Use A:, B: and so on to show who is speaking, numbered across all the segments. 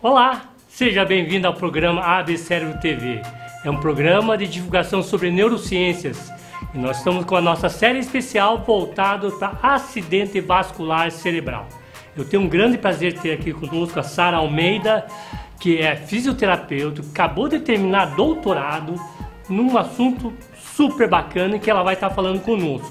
A: Olá, seja bem-vindo ao programa AB Cérebro TV. É um programa de divulgação sobre neurociências e nós estamos com a nossa série especial voltada para acidente vascular cerebral. Eu tenho um grande prazer de ter aqui conosco a Sara Almeida, que é fisioterapeuta, acabou de terminar doutorado num assunto super bacana que ela vai estar falando conosco,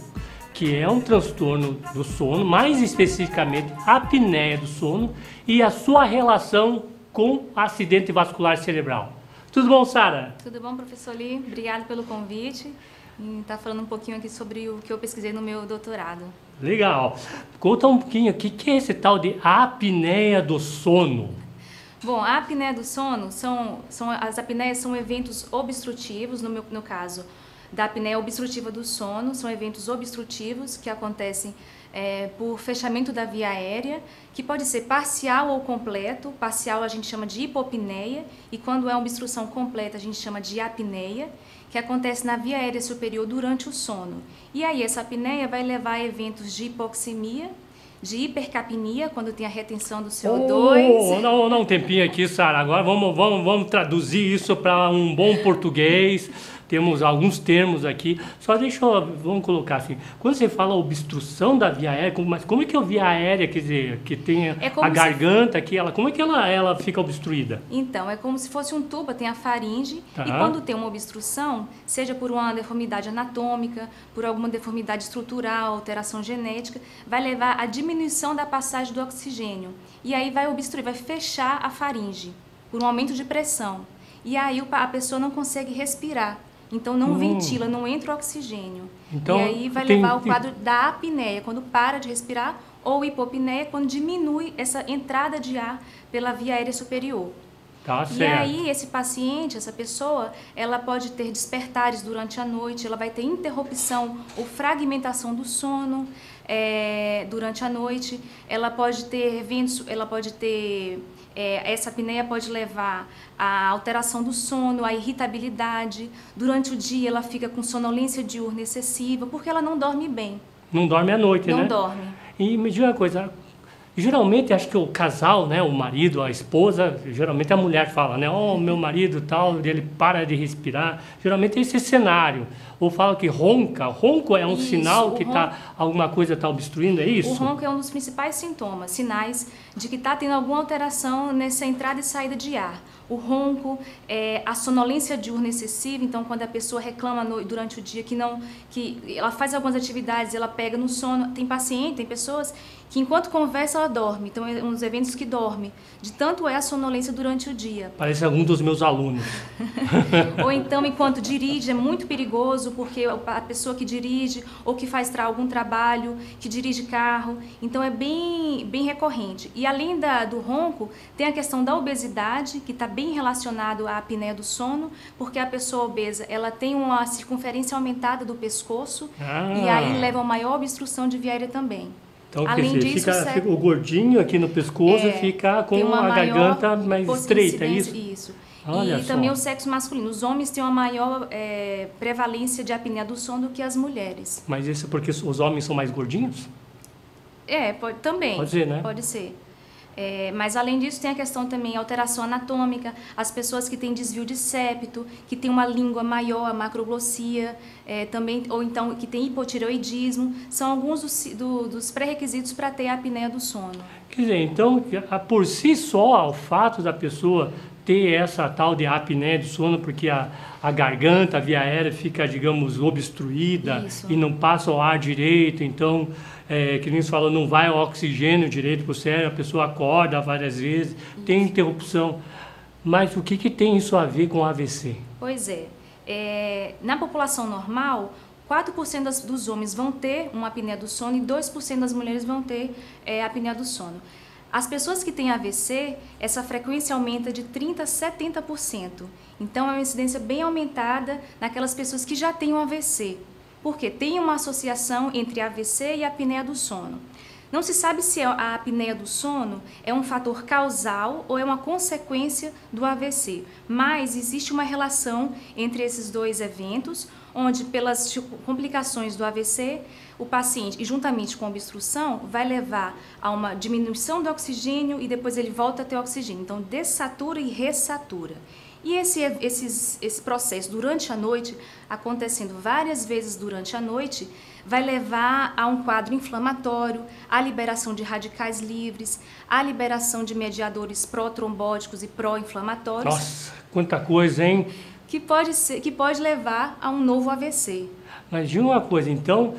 A: que é um transtorno do sono, mais especificamente a apneia do sono e a sua relação com acidente vascular cerebral. Tudo bom, Sara?
B: Tudo bom, professor Lee? Obrigado pelo convite. E tá falando um pouquinho aqui sobre o que eu pesquisei no meu doutorado.
A: Legal. Conta um pouquinho, o que é esse tal de apneia do sono?
B: Bom, a apneia do sono as apneias são eventos obstrutivos, no caso da apneia obstrutiva do sono, são eventos obstrutivos que acontecem por fechamento da via aérea, que pode ser parcial ou completo. Parcial a gente chama de hipopneia e quando é uma obstrução completa a gente chama de apneia, que acontece na via aérea superior durante o sono. E aí essa apneia vai levar a eventos de hipoxemia, de hipercapnia, quando tem a retenção do CO2.
A: Não, um tempinho aqui, Sara. Agora vamos traduzir isso para um bom português. Temos alguns termos aqui. Vamos colocar assim. Quando você fala obstrução da via aérea, mas como é que é a via aérea, quer dizer, que tem a garganta aqui, como é que ela fica obstruída?
B: Então, é como se fosse um tubo, tem a faringe,
A: Tá.
B: E quando tem uma obstrução, seja por uma deformidade anatômica, por alguma deformidade estrutural, alteração genética, vai levar à diminuição da passagem do oxigênio. E aí vai obstruir, vai fechar a faringe por um aumento de pressão. E aí a pessoa não consegue respirar. Então não ventila, não entra o oxigênio.
A: Então,
B: e aí vai levar ao quadro da apneia, quando para de respirar, ou hipopneia, quando diminui essa entrada de ar pela via aérea superior.
A: Tá certo.
B: E aí esse paciente, essa pessoa, ela pode ter despertares durante a noite, ela vai ter interrupção ou fragmentação do sono durante a noite, ela pode ter eventos, essa apneia pode levar à alteração do sono, à irritabilidade. Durante o dia ela fica com sonolência diurna excessiva, porque ela não dorme bem.
A: Não dorme à noite, né?
B: Não dorme.
A: E me diga uma coisa, geralmente acho que o casal, né, o marido, a esposa, geralmente a mulher fala, né, meu marido tal, ele para de respirar. Geralmente é esse cenário. Ou fala que ronca. Ronco é um sinal que alguma coisa está obstruindo, é isso?
B: O ronco é um dos principais sinais de que está tendo alguma alteração nessa entrada e saída de ar. O ronco, a sonolência diurna excessiva, então quando a pessoa reclama durante o dia que ela faz algumas atividades, ela pega no sono. Tem pessoas que enquanto conversa ela dorme, então é um dos eventos que dorme, de tanto é a sonolência durante o dia.
A: Parece algum dos meus alunos.
B: Ou então enquanto dirige, é muito perigoso, porque a pessoa que dirige ou que faz algum trabalho, que dirige carro, então é bem recorrente. E além do ronco, tem a questão da obesidade, que está bem relacionado à apneia do sono, porque a pessoa obesa, ela tem uma circunferência aumentada do pescoço, e aí leva a uma maior obstrução de via aérea também.
A: Então, além disso, fica o gordinho aqui no pescoço fica com a garganta mais estreita, é isso?
B: Isso.
A: Olha
B: e também o sexo masculino. Os homens têm uma maior prevalência de apneia do sono do que as mulheres.
A: Mas isso é porque os homens são mais gordinhos?
B: Também.
A: Pode ser, né?
B: Pode ser. Mas além disso tem a questão também alteração anatômica, as pessoas que têm desvio de septo, que têm uma língua maior, a macroglossia, também, ou então que tem hipotireoidismo, são alguns dos pré-requisitos para ter a apneia do sono.
A: Quer dizer, então, por si só, o fato da pessoa ter essa tal de apneia do sono, porque a garganta, a via aérea fica, digamos, obstruída. Isso. E não passa o ar direito, então, que nem se fala, não vai o oxigênio direito para o cérebro, a pessoa acorda várias vezes, tem interrupção. Mas o que tem isso a ver com AVC?
B: Pois na população normal, 4% dos homens vão ter uma apneia do sono e 2% das mulheres vão ter apneia do sono. As pessoas que têm AVC, essa frequência aumenta de 30% a 70%. Então, é uma incidência bem aumentada naquelas pessoas que já têm um AVC. Porque tem uma associação entre AVC e apneia do sono. Não se sabe se a apneia do sono é um fator causal ou é uma consequência do AVC, mas existe uma relação entre esses dois eventos. onde pelas complicações do AVC, o paciente, e juntamente com a obstrução, vai levar a uma diminuição do oxigênio e depois ele volta a ter oxigênio. Então, dessatura e ressatura. E esse processo durante a noite, acontecendo várias vezes durante a noite, vai levar a um quadro inflamatório, à liberação de radicais livres, à liberação de mediadores pró-trombóticos e pró-inflamatórios.
A: Nossa, quanta coisa, hein?
B: Que pode levar a um novo AVC.
A: Imagina uma coisa, então,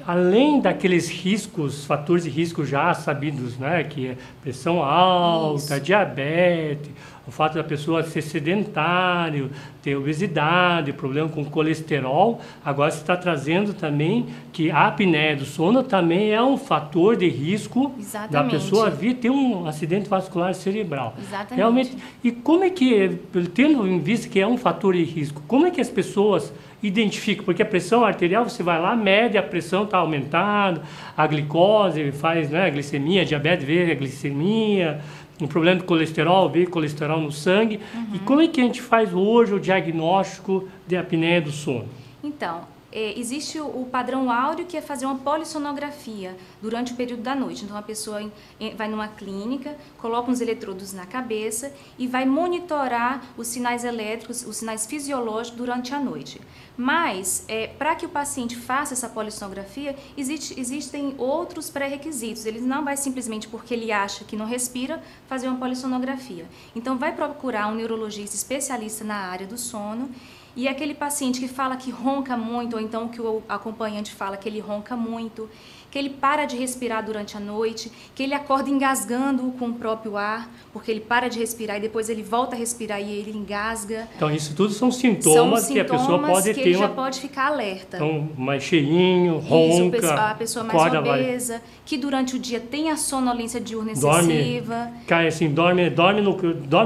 A: além daqueles riscos, fatores de risco já sabidos, né, que é pressão alta, diabetes, o fato da pessoa ser sedentário, ter obesidade, problema com colesterol, agora você está trazendo também que a apneia do sono também é um fator de risco da pessoa vir ter um acidente vascular cerebral.
B: Exatamente.
A: Realmente, e como é que, tendo em vista que é um fator de risco, como é que as pessoas identifica, porque a pressão arterial, você vai lá, mede, a pressão está aumentada, a glicose faz, né, a glicemia, a diabetes vê a glicemia, um problema de colesterol, vê colesterol no sangue. E como é que a gente faz hoje o diagnóstico de apneia do sono?
B: Então, existe o padrão áureo, que é fazer uma polissonografia durante o período da noite. Então, a pessoa vai numa clínica, coloca uns eletrodos na cabeça e vai monitorar os sinais elétricos, os sinais fisiológicos durante a noite. Mas, para que o paciente faça essa polissonografia, existem outros pré-requisitos. Ele não vai simplesmente porque ele acha que não respira fazer uma polissonografia. Então, vai procurar um neurologista especialista na área do sono. E aquele paciente que fala que ronca muito, ou então que o acompanhante fala que ele ronca muito, que ele para de respirar durante a noite, que ele acorda engasgando com o próprio ar, porque ele para de respirar e depois ele volta a respirar e ele engasga.
A: Então, isso tudo são sintomas que a pessoa pode ter.
B: Ele já pode ficar alerta.
A: Então, mais cheinho, ronca,
B: isso, a pessoa mais obesa, que durante o dia tem a sonolência diurna excessiva.
A: Cai assim, dorme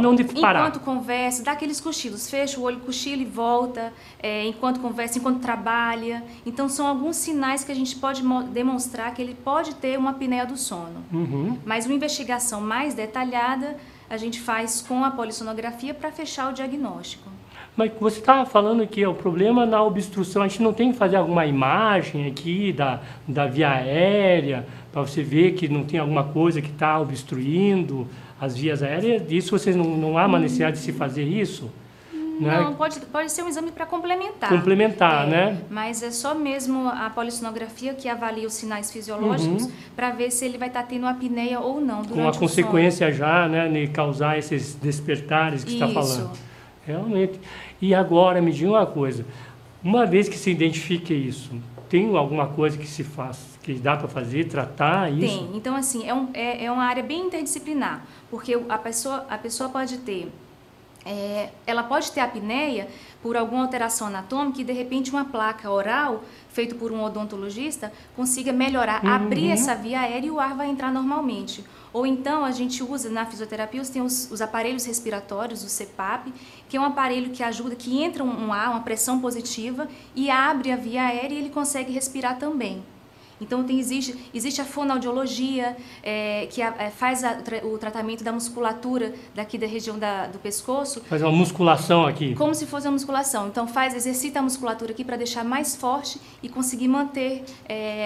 A: onde parar.
B: Enquanto conversa, dá aqueles cochilos, fecha o olho, cochila e volta, enquanto conversa, enquanto trabalha. Então, são alguns sinais que a gente pode demonstrar que ele pode ter uma apneia do sono. Mas uma investigação mais detalhada a gente faz com a polissonografia para fechar o diagnóstico.
A: Mas você estava falando que o problema na obstrução, a gente não tem que fazer alguma imagem aqui da via aérea para você ver que não tem alguma coisa que está obstruindo as vias aéreas? Isso vocês não há uma necessidade de se fazer isso?
B: Não, pode ser um exame para complementar.
A: Complementar, né?
B: Mas é só mesmo a polissonografia que avalia os sinais fisiológicos para ver se ele vai estar tendo apneia ou não durante o sono.
A: Com a consequência já, né, de causar esses despertares que você está falando. Realmente. E agora, me diga uma coisa. Uma vez que se identifique isso, tem alguma coisa que se faz, que dá para fazer, tratar isso?
B: Tem. Então, assim, é uma área bem interdisciplinar, porque a pessoa pode ter... ela pode ter apneia por alguma alteração anatômica e, de repente, uma placa oral, feita por um odontologista, consiga melhorar, abrir essa via aérea e o ar vai entrar normalmente. Ou então, a gente usa, na fisioterapia, tem os aparelhos respiratórios, o CPAP, que é um aparelho que ajuda, que entra um ar, uma pressão positiva, e abre a via aérea e ele consegue respirar também. Então, existe a fonoaudiologia, que faz o tratamento da musculatura daqui da região do pescoço.
A: Faz uma musculação aqui.
B: Como se fosse uma musculação. Então, exercita a musculatura aqui para deixar mais forte e conseguir manter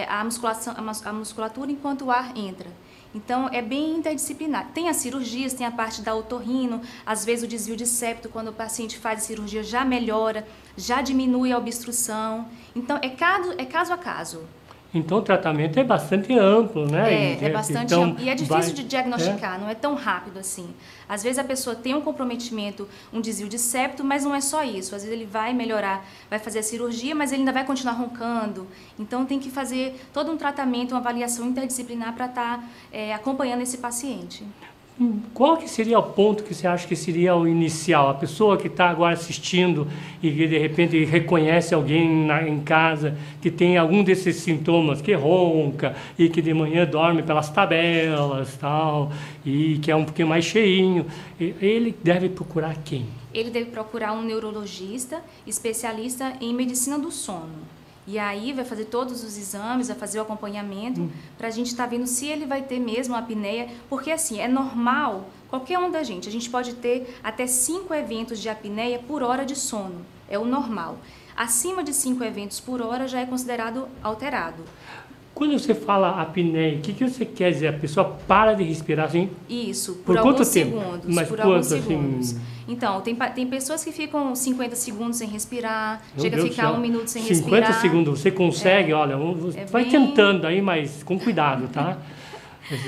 B: a musculatura enquanto o ar entra. Então, é bem interdisciplinar. Tem as cirurgias, tem a parte da otorrino, às vezes o desvio de septo, quando o paciente faz a cirurgia, já melhora, já diminui a obstrução. Então, é caso a caso.
A: Então, o tratamento é bastante amplo, né?
B: É bastante amplo. E é difícil de diagnosticar, não é tão rápido assim. Às vezes a pessoa tem um comprometimento, um desvio de septo, mas não é só isso. Às vezes ele vai melhorar, vai fazer a cirurgia, mas ele ainda vai continuar roncando. Então, tem que fazer todo um tratamento, uma avaliação interdisciplinar para estar acompanhando esse paciente.
A: Qual que seria o ponto que você acha que seria o inicial? A pessoa que está agora assistindo e que de repente reconhece alguém em casa que tem algum desses sintomas, que ronca e que de manhã dorme pelas tabelas tal, e que é um pouquinho mais cheinho, ele deve procurar quem?
B: Ele deve procurar um neurologista especialista em medicina do sono. E aí vai fazer todos os exames, vai fazer o acompanhamento para a gente estar vendo se ele vai ter mesmo a apneia, porque assim, é normal, qualquer um da gente, a gente pode ter até 5 eventos de apneia por hora de sono, é o normal. Acima de 5 eventos por hora já é considerado alterado.
A: Quando você fala apneia, o que você quer dizer? A pessoa para de respirar assim?
B: Isso,
A: por
B: alguns
A: quanto tempo?
B: segundos.
A: Mas
B: por
A: quanto,
B: alguns segundos.
A: assim?
B: Então, tem pessoas que ficam 50 segundos sem respirar,
A: Meu
B: chega
A: Deus
B: a ficar
A: do céu.
B: 1 minuto sem
A: 50
B: respirar.
A: segundos, você consegue, olha, vai
B: bem...
A: tentando aí, mas com cuidado, tá?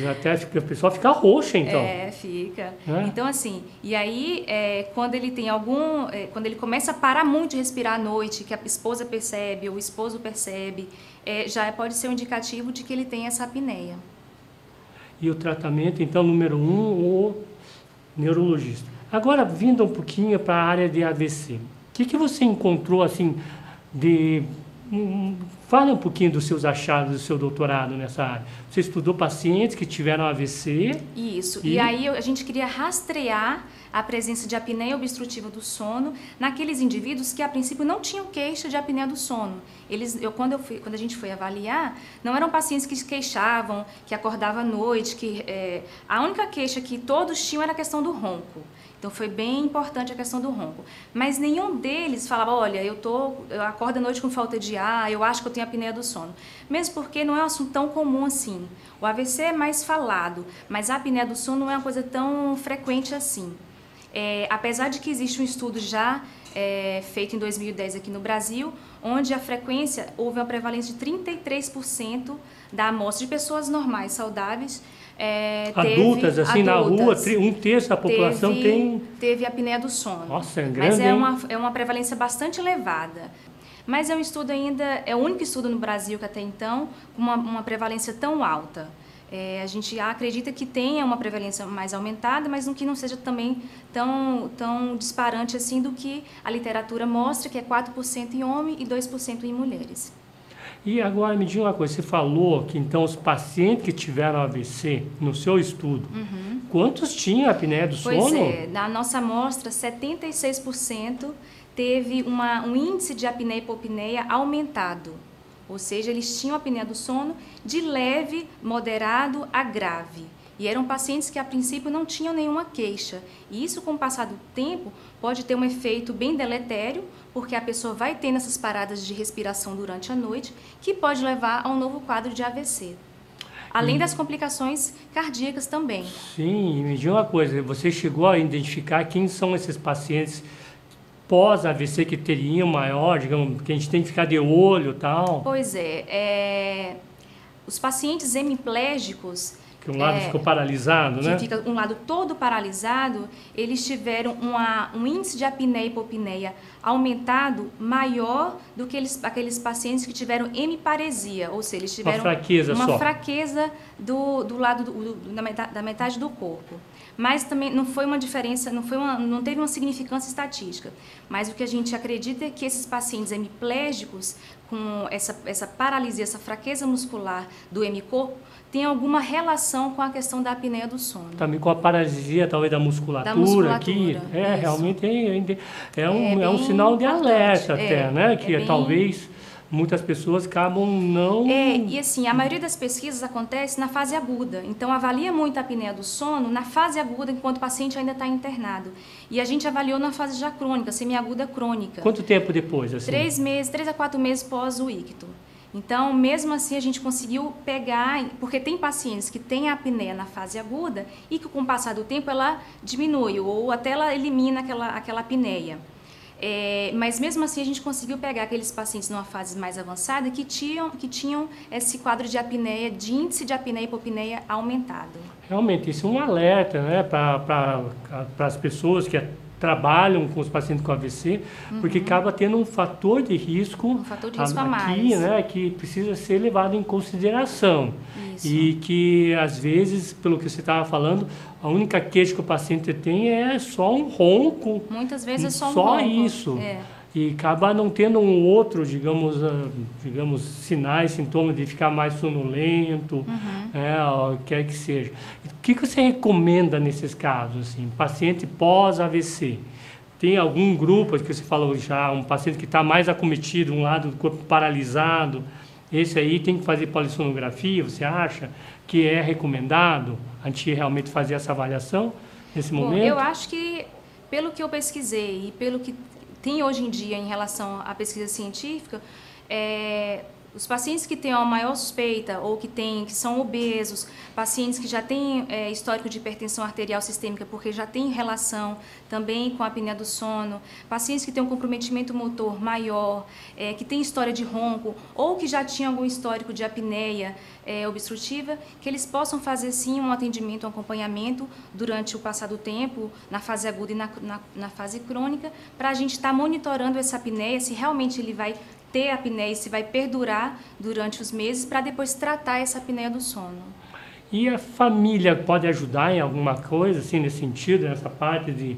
A: Até o pessoal fica roxa, então.
B: Fica.
A: É?
B: Então, assim, e aí, quando ele tem quando ele começa a parar muito de respirar à noite, que a esposa percebe, ou o esposo percebe, já pode ser um indicativo de que ele tem essa apneia.
A: E o tratamento, então, número 1, o neurologista. Agora, vindo um pouquinho para a área de AVC, o que você encontrou, assim, fala um pouquinho dos seus achados do seu doutorado nessa área. Você estudou pacientes que tiveram AVC?
B: Isso. E aí a gente queria rastrear a presença de apneia obstrutiva do sono naqueles indivíduos que a princípio não tinham queixa de apneia do sono. Quando a gente foi avaliar, não eram pacientes que se queixavam, que acordavam à noite, a única queixa que todos tinham era a questão do ronco. Então foi bem importante a questão do ronco. Mas nenhum deles falava, olha, eu acordo à noite com falta de ar, eu acho que eu tenho apneia do sono. Mesmo porque não é um assunto tão comum assim. O AVC é mais falado, mas a apneia do sono não é uma coisa tão frequente assim. Apesar de que existe um estudo já feito em 2010 aqui no Brasil, onde houve uma prevalência de 33% da amostra de pessoas normais, saudáveis,
A: adultas, assim, adultas, na rua, 1/3 da população
B: teve apneia do sono.
A: Nossa, é grande,
B: mas é uma prevalência bastante elevada. Mas é um estudo é o único estudo no Brasil que até então com uma prevalência tão alta. A gente acredita que tenha uma prevalência mais aumentada, mas que não seja também tão disparante assim do que a literatura mostra, que é 4% em homem e 2% em mulheres.
A: E agora me diga uma coisa, você falou que então os pacientes que tiveram AVC no seu estudo, quantos tinham apneia do sono?
B: Pois é, na nossa amostra, 76% teve um índice de apneia e hipopneia aumentado. Ou seja, eles tinham apneia do sono de leve, moderado a grave. E eram pacientes que a princípio não tinham nenhuma queixa. E isso, com o passar do tempo, pode ter um efeito bem deletério, porque a pessoa vai tendo essas paradas de respiração durante a noite, que pode levar a um novo quadro de AVC. Além das complicações cardíacas também.
A: Sim, me diga uma coisa, você chegou a identificar quem são esses pacientes pós-AVC que teriam maior, digamos, que a gente tem que ficar de olho e tal?
B: Pois os pacientes hemiplégicos,
A: que um lado ficou paralisado, né?
B: Que fica um lado todo paralisado, eles tiveram um índice de apneia e hipopneia aumentado maior do que aqueles pacientes que tiveram hemiparesia, ou seja, eles tiveram uma fraqueza do lado da metade do corpo. Mas também não foi uma diferença, não teve uma significância estatística. Mas o que a gente acredita é que esses pacientes hemiplégicos, com essa paralisia, essa fraqueza muscular do hemicorpo, tem alguma relação com a questão da apneia do sono.
A: Também com a paralisia, talvez, da musculatura aqui. Realmente é um sinal de alerta até, né? Que talvez muitas pessoas acabam não...
B: E assim, a maioria das pesquisas acontece na fase aguda. Então, avalia muito a apneia do sono na fase aguda, enquanto o paciente ainda está internado. E a gente avaliou na fase já crônica, semiaguda crônica.
A: Quanto tempo depois? Assim?
B: 3 a 4 meses pós o icto. Então, mesmo assim, a gente conseguiu pegar... Porque tem pacientes que têm a apneia na fase aguda e que, com o passar do tempo, ela diminui ou até ela elimina aquela apneia. Mas mesmo assim a gente conseguiu pegar aqueles pacientes numa fase mais avançada que tinham esse quadro de apneia, de índice de apneia e hipopneia aumentado.
A: Realmente, isso é um alerta, né, para as pessoas que trabalham com os pacientes com AVC, porque acaba tendo um fator de risco
B: a mais,
A: aqui, né, que precisa ser levado em consideração. Isso. E que, às vezes, pelo que você estava falando, a única queixa que o paciente tem é só um ronco.
B: Muitas vezes é só um
A: ronco. Só
B: isso.
A: E acaba não tendo um outro, digamos, sinais, sintomas de ficar mais sonolento, quer que seja. O que você recomenda nesses casos, assim, paciente pós-AVC? Tem algum grupo, que você falou já, um paciente que está mais acometido, um lado do corpo paralisado, esse aí tem que fazer polissonografia, você acha que é recomendado a gente realmente fazer essa avaliação nesse momento?
B: Eu acho que, pelo que eu pesquisei e pelo que tem hoje em dia em relação à pesquisa científica, os pacientes que têm uma maior suspeita ou que são obesos, pacientes que já têm histórico de hipertensão arterial sistêmica porque já tem relação também com a apneia do sono, pacientes que têm um comprometimento motor maior, que têm história de ronco ou que já tinham algum histórico de apneia obstrutiva, que eles possam fazer sim um atendimento, um acompanhamento durante o passar do tempo, na fase aguda e na fase crônica, para a gente estar monitorando essa apneia, se realmente ele vai ter apneia e se vai perdurar durante os meses, para depois tratar essa apneia do sono.
A: E a família pode ajudar em alguma coisa, assim, nesse sentido, nessa parte de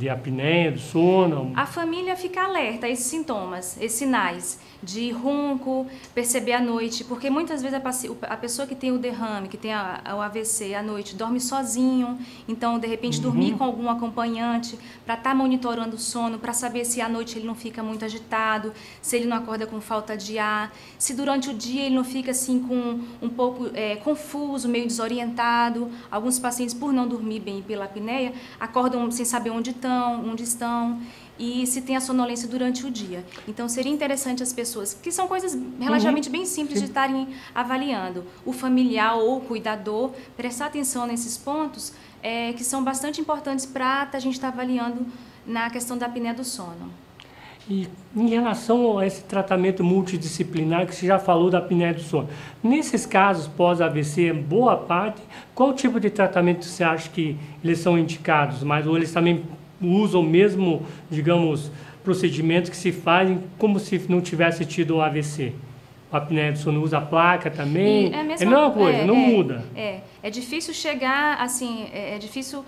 A: apneia, do sono? A
B: família fica alerta a esses sintomas, esses sinais de ronco, perceber à noite, porque muitas vezes a pessoa que tem o derrame, que tem o AVC à noite, dorme sozinho, então de repente dormir com algum acompanhante para estar monitorando o sono, para saber se à noite ele não fica muito agitado, se ele não acorda com falta de ar, se durante o dia ele não fica assim com um pouco confuso, meio desorientado. Alguns pacientes, por não dormir bem pela apneia, acordam sem saber onde estão, e se tem a sonolência durante o dia. Então, seria interessante as pessoas, que são coisas relativamente bem simples de estarem avaliando, o familiar ou o cuidador, prestar atenção nesses pontos que são bastante importantes para a gente estar avaliando na questão da apneia do sono.
A: E em relação a esse tratamento multidisciplinar que você já falou da apneia do sono, nesses casos pós-AVC, boa parte, qual tipo de tratamento você acha que eles são indicados? Mas ou eles também usam mesmo, digamos, procedimentos que se fazem como se não tivesse tido o AVC? A apneia do sono usa a placa também? É a mesma coisa, não muda.
B: É difícil chegar, assim, difícil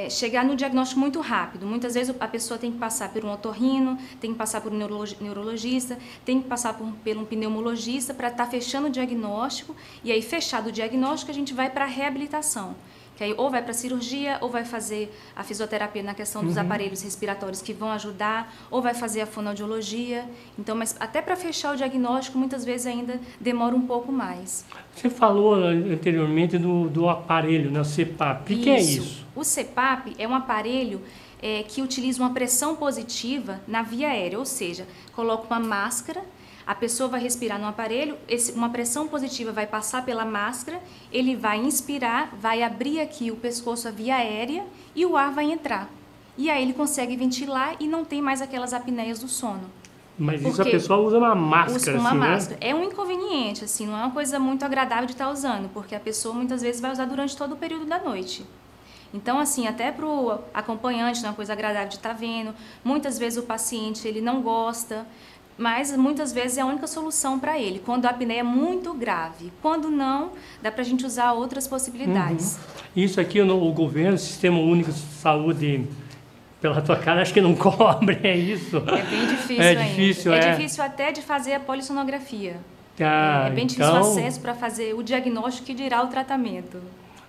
B: chegar no diagnóstico muito rápido. Muitas vezes a pessoa tem que passar por um otorrino, tem que passar por um neurologista, tem que passar por um pneumologista para estar fechando o diagnóstico, e aí fechado o diagnóstico a gente vai para a reabilitação. Que aí ou vai para a cirurgia, ou vai fazer a fisioterapia na questão dos aparelhos respiratórios que vão ajudar, ou vai fazer a fonoaudiologia. Então, mas até para fechar o diagnóstico, muitas vezes ainda demora um pouco mais.
A: Você falou anteriormente do aparelho, né, o CPAP. O que é isso?
B: O CPAP é um aparelho que utiliza uma pressão positiva na via aérea, ou seja, coloca uma máscara, a pessoa vai respirar no aparelho, uma pressão positiva vai passar pela máscara, ele vai inspirar, vai abrir aqui o pescoço, a via aérea, e o ar vai entrar. E aí ele consegue ventilar e não tem mais aquelas apneias do sono.
A: Mas isso a pessoa usa uma máscara,
B: usa uma
A: assim,
B: máscara. É um inconveniente, assim, não é uma coisa muito agradável de estar usando, porque a pessoa muitas vezes vai usar durante todo o período da noite. Então, assim, até para o acompanhante não é uma coisa agradável de estar vendo. Muitas vezes o paciente ele não gosta, mas muitas vezes é a única solução para ele, quando a apneia é muito grave. Quando não, dá para a gente usar outras possibilidades.
A: Isso aqui, o governo, o Sistema Único de Saúde, pela tua cara, acho que não cobre, é isso?
B: É bem difícil ainda. É difícil até de fazer a polissonografia. É bem difícil o acesso para fazer o diagnóstico que dirá o tratamento.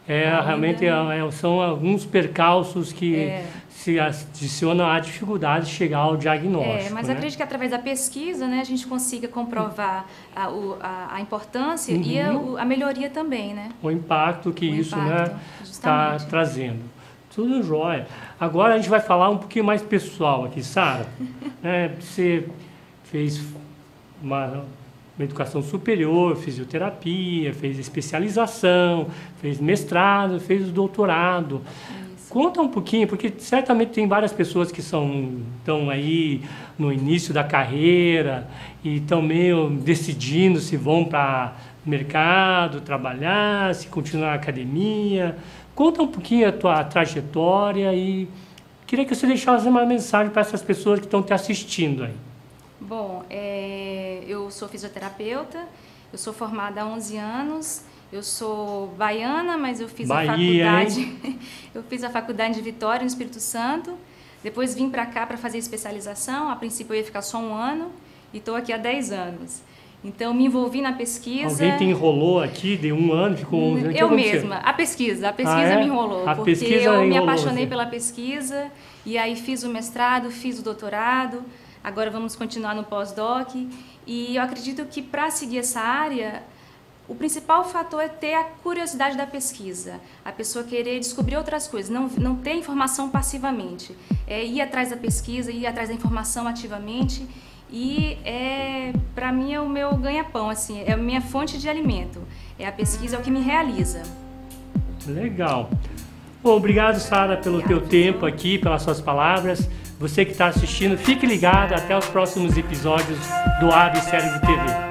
A: Realmente são alguns percalços que se adicionam à dificuldade de chegar ao diagnóstico.
B: Mas acredito que através da pesquisa, né, a gente consiga comprovar a importância e a melhoria também, né?
A: O impacto que isso está trazendo. Tudo jóia. Agora a gente vai falar um pouquinho mais pessoal aqui, Sara. Você fez uma educação superior, fisioterapia, fez especialização, fez mestrado, fez doutorado. Isso. Conta um pouquinho, porque certamente tem várias pessoas que estão aí no início da carreira e estão meio decidindo se vão para o mercado trabalhar, se continuar na academia. Conta um pouquinho a tua trajetória e queria que você deixasse uma mensagem para essas pessoas que estão te assistindo aí.
B: Bom, eu sou fisioterapeuta, eu sou formada há 11 anos, eu sou baiana, mas eu fiz a faculdade de Vitória, no Espírito Santo, depois vim para cá para fazer especialização, a princípio eu ia ficar só 1 ano e estou aqui há 10 anos. Então, me envolvi na pesquisa.
A: Alguém te enrolou aqui de 1 ano, ficou 11 anos?
B: Eu mesma. A pesquisa me enrolou. Porque eu me apaixonei pela pesquisa e aí fiz o mestrado, fiz o doutorado. Agora vamos continuar no pós-doc. E eu acredito que para seguir essa área, O principal fator é ter a curiosidade da pesquisa, a pessoa querer descobrir outras coisas, não ter informação passivamente, ir atrás da pesquisa, ir atrás da informação ativamente, e para mim é o meu ganha-pão, assim, é a minha fonte de alimento, a pesquisa é o que me realiza.
A: Legal. Bom, obrigado, Sara, pelo teu tempo aqui, pelas suas palavras. Você que está assistindo, fique ligado até os próximos episódios do AB Cérebro TV.